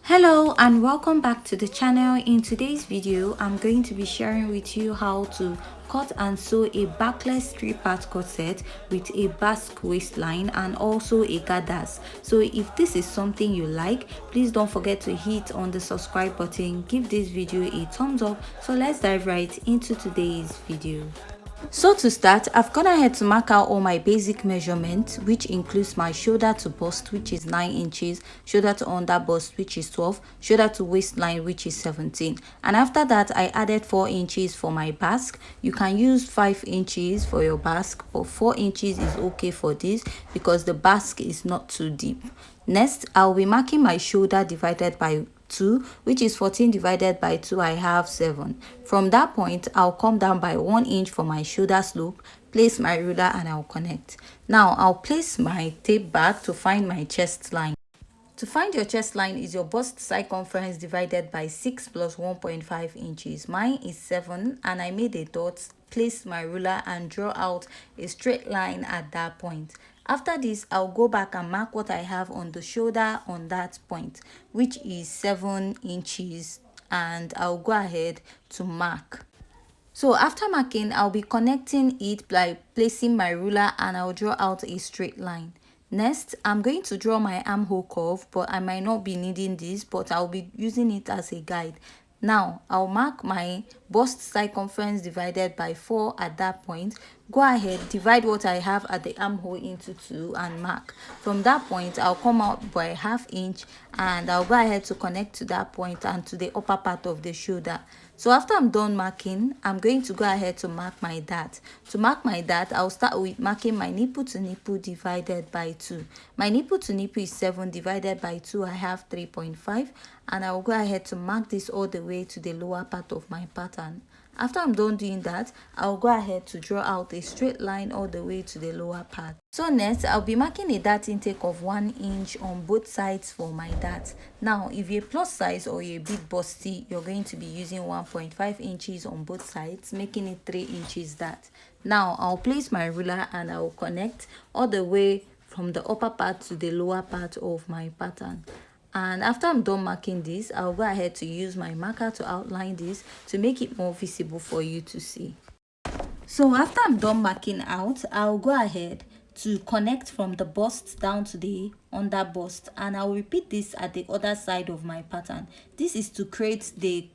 Hello and welcome back to the channel. In today's video I'm going to be sharing with you how to cut and sew a backless 3-part corset with a basque waistline and also a gathers. So if this is something you like, please don't forget to hit on the subscribe button, give this video a thumbs up. So let's dive right into today's video. So to start, I've gone ahead to mark out all my basic measurements, which includes my shoulder to bust, which is 9 inches, shoulder to under bust, which is 12, shoulder to waistline, which is 17. And after that, I added 4 inches for my basque. You can use 5 inches for your basque, but 4 inches is okay for this because the basque is not too deep. Next, I'll be marking my shoulder divided by 2, which is 14 divided by 2, I have 7. From that point, I'll come down by 1 inch for my shoulder slope, place my ruler and I'll connect. Now, I'll place my tape back to find my chest line. To find your chest line is your bust circumference divided by 6 plus 1.5 inches. Mine is 7 and I made a dot, place my ruler and draw out a straight line at that point. After this, I'll go back and mark what I have on the shoulder on that point, which is 7 inches, and I'll go ahead to mark. So after marking, I'll be connecting it by placing my ruler and I'll draw out a straight line. Next, I'm going to draw my armhole curve, but I might not be needing this, but I'll be using it as a guide. Now, I'll mark my bust circumference divided by 4 at that point. Go ahead, divide what I have at the armhole into 2 and mark. From that point, I'll come out by ½ inch and I'll go ahead to connect to that point and to the upper part of the shoulder. So after I'm done marking, I'm going to go ahead to mark my dart. To mark my dart, I'll start with marking my nipple to nipple divided by 2. My nipple to nipple is 7 divided by 2, I have 3.5, and I'll go ahead to mark this all the way to the lower part of my pattern. After I'm done doing that, I'll go ahead to draw out a straight line all the way to the lower part. So next, I'll be marking a dart intake of 1 inch on both sides for my dart. Now, if you're plus size or you're a bit busty, you're going to be using 1.5 inches on both sides, making it 3 inches dart. Now, I'll place my ruler and I'll connect all the way from the upper part to the lower part of my pattern. And after I'm done marking this, I'll go ahead to use my marker to outline this to make it more visible for you to see. So after I'm done marking out, I'll go ahead to connect from the bust down to the under bust, and I'll repeat this at the other side of my pattern. This is to create the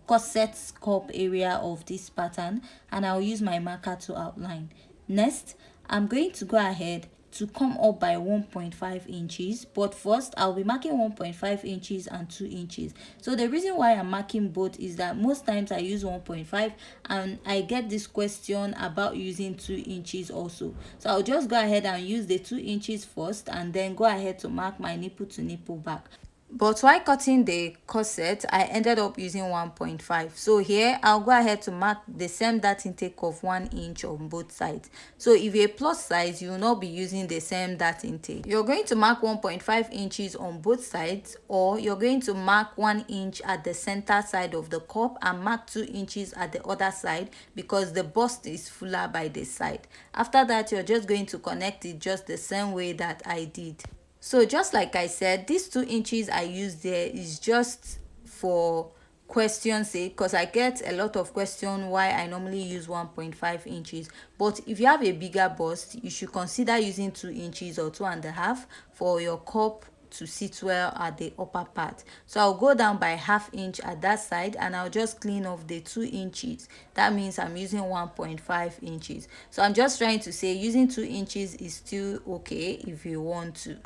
corset scope area of this pattern, and I'll use my marker to outline. Next, I'm going to go ahead to come up by 1.5 inches, but first I'll be marking 1.5 inches and 2 inches. So the reason why I'm marking both is that most times I use 1.5 and I get this question about using 2 inches also. So I'll just go ahead and use the 2 inches first and then go ahead to mark my nipple to nipple back. But while cutting the corset, I ended up using 1.5. So here, I'll go ahead to mark the same dart intake of 1 inch on both sides. So if you're a plus size, you will not be using the same dart intake. You're going to mark 1.5 inches on both sides, or you're going to mark 1 inch at the center side of the cup and mark 2 inches at the other side because the bust is fuller by the side. After that, you're just going to connect it just the same way that I did. So just like I said, these 2 inches I used there is just for question's sake, because I get a lot of questions why I normally use 1.5 inches. But if you have a bigger bust, you should consider using 2 inches or 2.5 for your cup to sit well at the upper part. So I'll go down by ½ inch at that side and I'll just clean off the 2 inches. That means I'm using 1.5 inches. So I'm just trying to say using 2 inches is still okay if you want to.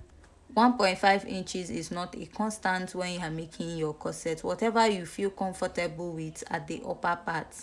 1.5 inches is not a constant when you are making your corset, whatever you feel comfortable with at the upper part.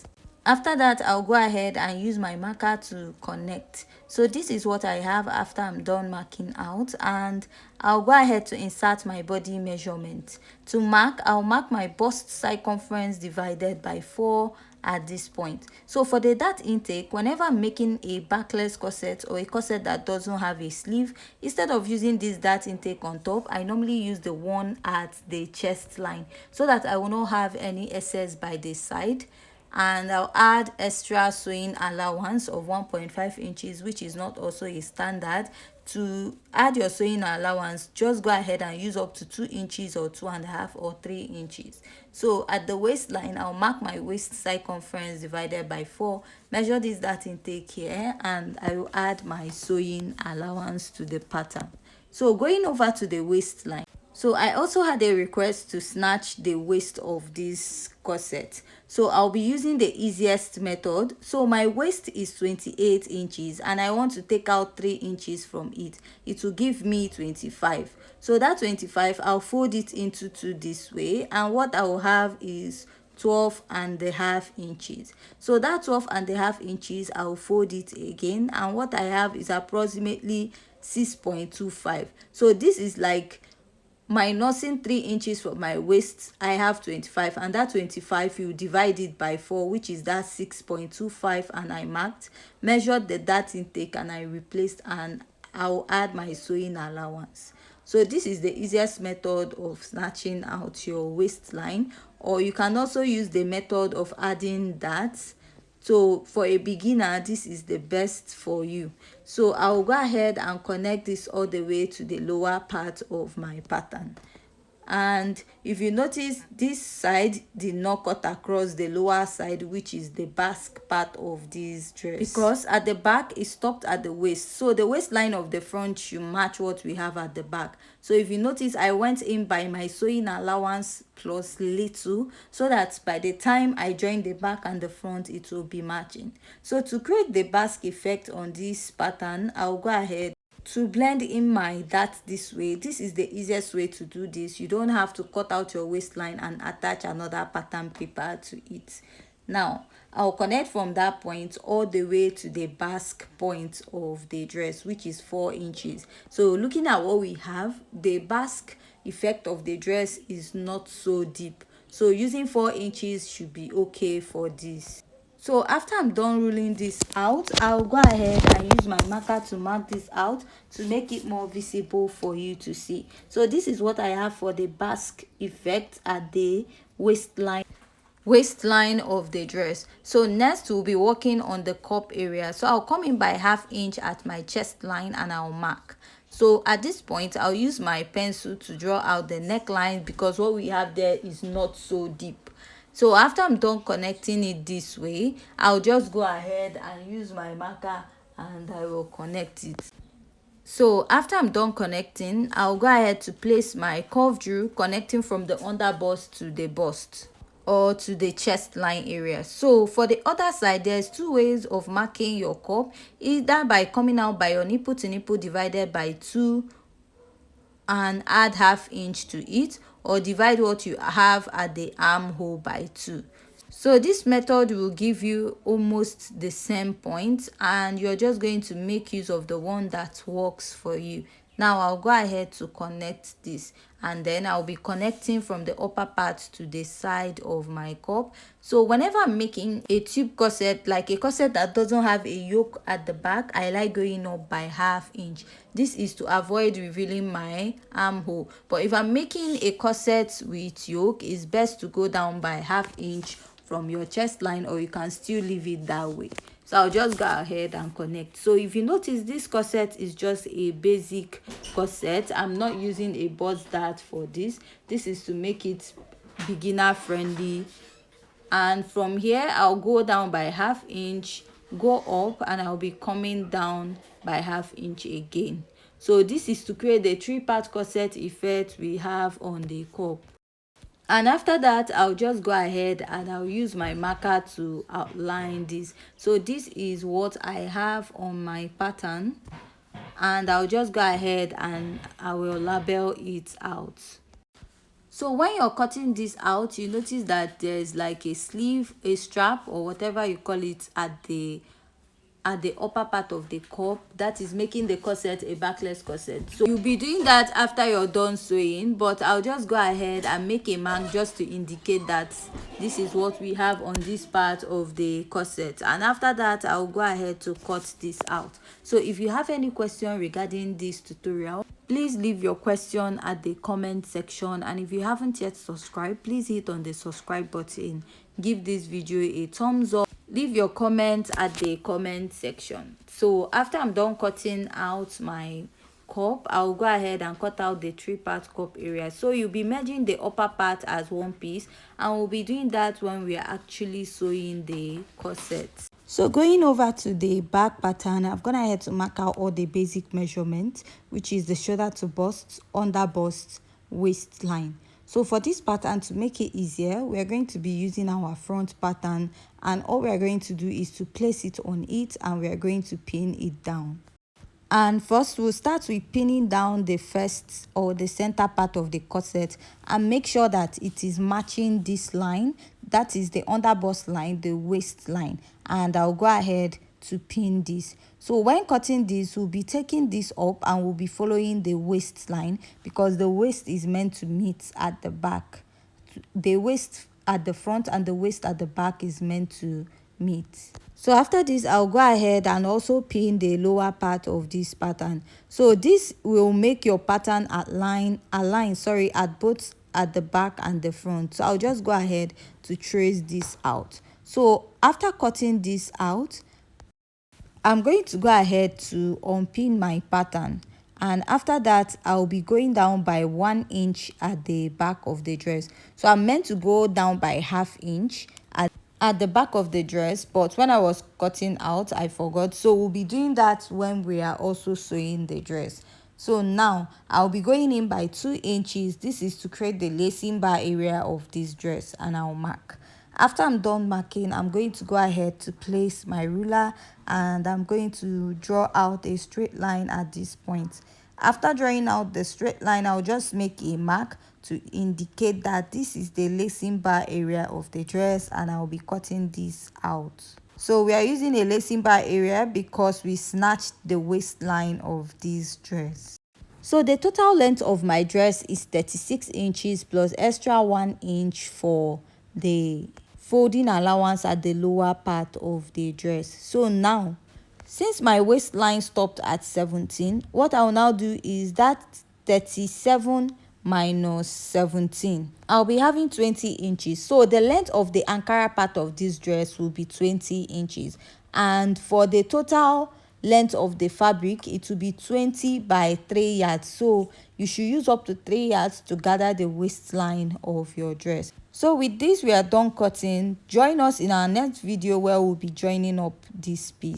After that, I'll go ahead and use my marker to connect. So this is what I have after I'm done marking out, and I'll go ahead to insert my body measurement. To mark, I'll mark my bust circumference divided by 4 at this point. So for the dart intake, whenever I'm making a backless corset or a corset that doesn't have a sleeve, instead of using this dart intake on top, I normally use the one at the chest line so that I will not have any excess by the side. And I'll add extra sewing allowance of 1.5 inches, which is not also a standard, to add your sewing allowance, just go ahead and use up to 2 inches or 2.5 or 3 inches. So at the waistline, I'll mark my waist circumference divided by 4, measure this that intake here, and I will add my sewing allowance to the pattern. So going over to the waistline, so I also had a request to snatch the waist of this corset. So I'll be using the easiest method. So my waist is 28 inches and I want to take out 3 inches from it. It will give me 25. So that 25, I'll fold it into 2 this way, and what I will have is 12.5 inches. So that 12.5 inches, I'll fold it again, and what I have is approximately 6.25. So this is like minusing 3 inches from my waist. I have 25, and that 25 you divide it by 4, which is that 6.25, and I marked, measured the dart intake, and I replaced, and I'll add my sewing allowance. So this is the easiest method of snatching out your waistline, or you can also use the method of adding darts. So for a beginner, this is the best for you. So I'll go ahead and connect this all the way to the lower part of my pattern. And if you notice, this side did not cut across the lower side, which is the basque part of this dress, because at the back it stopped at the waist. So the waistline of the front should match what we have at the back. So if you notice, I went in by my sewing allowance plus little, so that by the time I join the back and the front, it will be matching. So to create the basque effect on this pattern, I'll go ahead to blend in my dart this way. This is the easiest way to do this. You don't have to cut out your waistline and attach another pattern paper to it. Now I'll connect from that point all the way to the basque point of the dress, which is 4 inches. So looking at what we have, the basque effect of the dress is not so deep, so using 4 inches should be okay for this. So after I'm done ruling this out, I'll go ahead and use my marker to mark this out to make it more visible for you to see. So this is what I have for the basque effect at the waistline of the dress. So next we'll be working on the cup area. So I'll come in by 1/2 inch at my chest line and I'll mark. So at this point, I'll use my pencil to draw out the neckline, because what we have there is not so deep. So after I'm done connecting it this way, I'll just go ahead and use my marker and I will connect it. So after I'm done connecting, I'll go ahead to place my curve drew, connecting from the under bust to the bust, or to the chest line area. So for the other side, there's 2 ways of marking your cup, either by coming out by your nipple to nipple divided by 2 and add 1/2 inch to it, or divide what you have at the armhole by 2. So this method will give you almost the same point, and you're just going to make use of the one that works for you. Now I'll go ahead to connect this, and then I'll be connecting from the upper part to the side of my cup. So whenever I'm making a tube corset, like a corset that doesn't have a yoke at the back, I like going up by 1/2 inch. This is to avoid revealing my armhole. But if I'm making a corset with yoke, it's best to go down by 1/2 inch from your chest line, or you can still leave it that way. So I'll just go ahead and connect. So if you notice, this corset is just a basic corset. I'm not using a bust dart for this. This is to make it beginner friendly. And from here, I'll go down by 1/2 inch, go up, and I'll be coming down by 1/2 inch again. So this is to create the 3-part corset effect we have on the cup. And after that, I'll just go ahead and I'll use my marker to outline this. So this is what I have on my pattern, and I'll just go ahead and I will label it out. So when you're cutting this out, you notice that there's like a sleeve, a strap, or whatever you call it, at the upper part of the cup, that is making the corset a backless corset. So you'll be doing that after you're done sewing, but I'll just go ahead and make a mark just to indicate that this is what we have on this part of the corset. And after that, I'll go ahead to cut this out. So if you have any question regarding this tutorial, please leave your question at the comment section, and if you haven't yet subscribed, please hit on the subscribe button, give this video a thumbs up, leave your comment at the comment section. So after I'm done cutting out my cup, I'll go ahead and cut out the 3-part cup area. So you'll be merging the upper part as one piece, and we'll be doing that when we are actually sewing the corset. So going over to the back pattern, I've gone ahead to mark out all the basic measurements, which is the shoulder to bust, under bust, waistline. So for this pattern, to make it easier, we are going to be using our front pattern, and all we are going to do is to place it on it, and we are going to pin it down. And first we'll start with pinning down the first or the center part of the corset, and make sure that it is matching this line, that is the under bust line, the waistline. And I'll go ahead to pin this. So when cutting this, we'll be taking this up and we'll be following the waistline, because the waist is meant to meet at the back. The waist at the front and the waist at the back is meant to meet. So after this, I'll go ahead and also pin the lower part of this pattern. So this will make your pattern align at both at the back and the front. So I'll just go ahead to trace this out. So after cutting this out, I'm going to go ahead to unpin my pattern, and after that I'll be going down by 1 inch at the back of the dress. So I'm meant to go down by ½ inch at the back of the dress, but when I was cutting out I forgot. So we'll be doing that when we are also sewing the dress. So now I'll be going in by 2 inches. This is to create the lacing bar area of this dress, and I'll mark. After I'm done marking, I'm going to go ahead to place my ruler, and I'm going to draw out a straight line at this point. After drawing out the straight line, I'll just make a mark to indicate that this is the lacing bar area of the dress, and I'll be cutting this out. So we are using a lacing bar area because we snatched the waistline of this dress. So the total length of my dress is 36 inches plus extra 1 inch for the folding allowance at the lower part of the dress. So now, since my waistline stopped at 17, what I'll now do is that 37 minus 17. I'll be having 20 inches. So the length of the Ankara part of this dress will be 20 inches. And for the total length of the fabric, it will be 20 by 3 yards. So you should use up to 3 yards to gather the waistline of your dress. So with this, we are done cutting. Join us in our next video where we'll be joining up this piece.